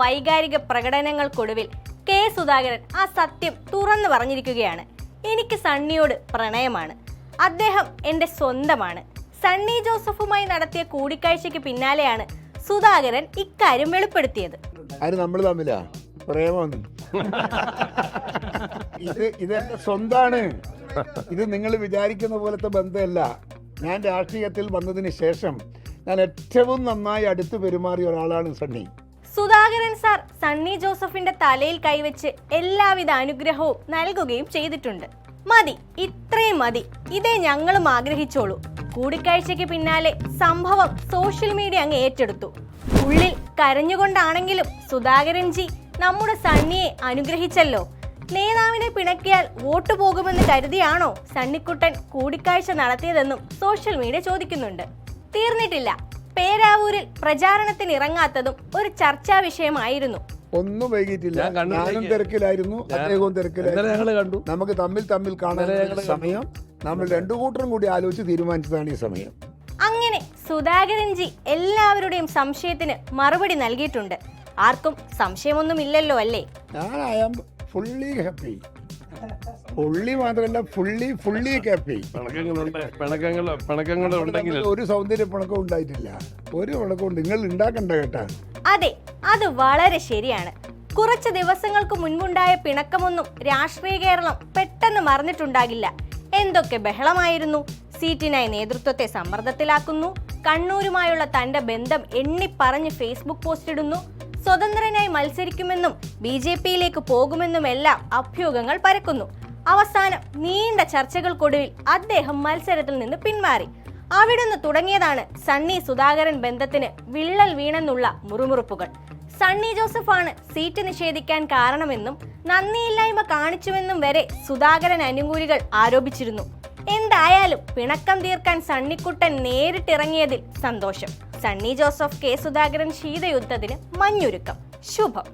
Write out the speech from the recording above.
വൈകാരിക പ്രകടനങ്ങൾക്കൊടുവിൽ കെ സുധാകരൻ ആ സത്യം തുറന്നു പറഞ്ഞിരിക്കുകയാണ്. എനിക്ക് സണ്ണിയോട് പ്രണയമാണ്, അദ്ദേഹം എൻ്റെ സ്വന്തമാണ്. സണ്ണി ജോസഫുമായി നടത്തിയ കൂടിക്കാഴ്ചയ്ക്ക് പിന്നാലെയാണ് സുധാകരൻ ഇക്കാര്യം വെളിപ്പെടുത്തിയത്. നമ്മൾ തമ്മിലാ പ്രേമം, ഇതെന്റെ സ്വന്താണ്. ഇത് നിങ്ങൾ വിചാരിക്കുന്ന പോലത്തെ ബന്ധമല്ല. ഞാൻ രാഷ്ട്രീയത്തിൽ വന്നതിന് ശേഷം ഞാൻ ഏറ്റവും നന്നായി അടുത്ത് പെരുമാറിയ ഒരാളാണ് സണ്ണി. സുധാകരൻ സാർ സണ്ണി ജോസഫിന്റെ തലയിൽ കൈവച്ച് എല്ലാവിധ അനുഗ്രഹവും നൽകുകയും ചെയ്തിട്ടുണ്ട്. മതി, ഇത്രയും മതി, ഇതേ ഞങ്ങളും ആഗ്രഹിച്ചോളൂ. കൂടിക്കാഴ്ചയ്ക്ക് പിന്നാലെ സംഭവം സോഷ്യൽ മീഡിയ അങ്ങ് ഏറ്റെടുത്തു. ഉള്ളിൽ കരഞ്ഞുകൊണ്ടാണെങ്കിലും സുധാകരൻജി നമ്മുടെ സണ്ണിയെ അനുഗ്രഹിച്ചല്ലോ. നേതാവിനെ പിണക്കിയാൽ വോട്ട് പോകുമെന്ന് കരുതിയാണോ സണ്ണിക്കുട്ടൻ കൂടിക്കാഴ്ച നടത്തിയതെന്നും സോഷ്യൽ മീഡിയ ചോദിക്കുന്നുണ്ട്. തീർന്നിട്ടില്ല. പേരാവൂരിൽ പ്രചാരണത്തിന് ഇറങ്ങാത്തതും ഒരു ചർച്ചാ വിഷയമായിരുന്നു. ഒന്നും വൈകിട്ടില്ല. ഞാനും തിരക്കിലായിരുന്നു, അദ്ദേഹവും തിരക്കിലായിരുന്നു. നമുക്ക് തമ്മിൽ കാണാൻ സമയം നമ്മൾ രണ്ടു കൂട്ടരും കൂടി ആലോചിച്ച് തീരുമാനിച്ചതാണ് ഈ സമയം. അങ്ങനെ സുധാകരൻജി എല്ലാവരുടെയും സംശയത്തിന് മറുപടി നൽകിയിട്ടുണ്ട്. ആർക്കും സംശയമൊന്നുമില്ലല്ലോ അല്ലേ? ഞാൻ ഫുള്ളി ഹാപ്പി. ഫുള്ളി മാത്രമല്ല, ഫുള്ളി ഹാപ്പി. ഒരു സൗന്ദര്യ പിണക്കം ഉണ്ടായിട്ടില്ല. ഒരു പിണക്കവും നിങ്ങൾ ഉണ്ടാക്കണ്ട കേട്ടാ. അതെ, അത് വളരെ ശരിയാണ്. കുറച്ച് ദിവസങ്ങൾക്ക് മുൻപുണ്ടായ പിണക്കമൊന്നും രാഷ്ട്രീയ കേരളം പെട്ടെന്ന് മറന്നിട്ടുണ്ടാകില്ല. എന്തൊക്കെ ബഹളമായിരുന്നു. സീറ്റിനായി നേതൃത്വത്തെ സമ്മർദ്ദത്തിലാക്കുന്നു, കണ്ണൂരുമായുള്ള തന്റെ ബന്ധം എണ്ണിപ്പറഞ്ഞ് ഫേസ്ബുക്ക് പോസ്റ്റ് ഇടുന്നു, സ്വതന്ത്രനായി മത്സരിക്കുമെന്നും BJP-യിലേക്ക് പോകുമെന്നുമെല്ലാം അഭ്യൂഹങ്ങൾ പരക്കുന്നു. അവസാനം നീണ്ട ചർച്ചകൾക്കൊടുവിൽ അദ്ദേഹം മത്സരത്തിൽ നിന്ന് പിന്മാറി. അവിടുന്ന് തുടങ്ങിയതാണ് സണ്ണി സുധാകരൻ ബന്ധത്തിന് വിള്ളൽ വീണെന്നുള്ള മുറുമുറുപ്പുകൾ. സണ്ണി ജോസഫാണ് സീറ്റ് നിഷേധിക്കാൻ കാരണമെന്നും നന്ദിയില്ലായ്മ കാണിച്ചുവെന്നും വരെ സുധാകരൻ അനുകൂലികൾ ആരോപിച്ചിരുന്നു. എന്തായാലും പിണക്കം തീർക്കാൻ സണ്ണിക്കുട്ടൻ നേരിട്ടിറങ്ങിയതിൽ സന്തോഷം. സണ്ണി ജോസഫ് കെ സുധാകരൻ ശീതയുദ്ധത്തിന് മഞ്ഞൊരുക്കം. ശുഭം.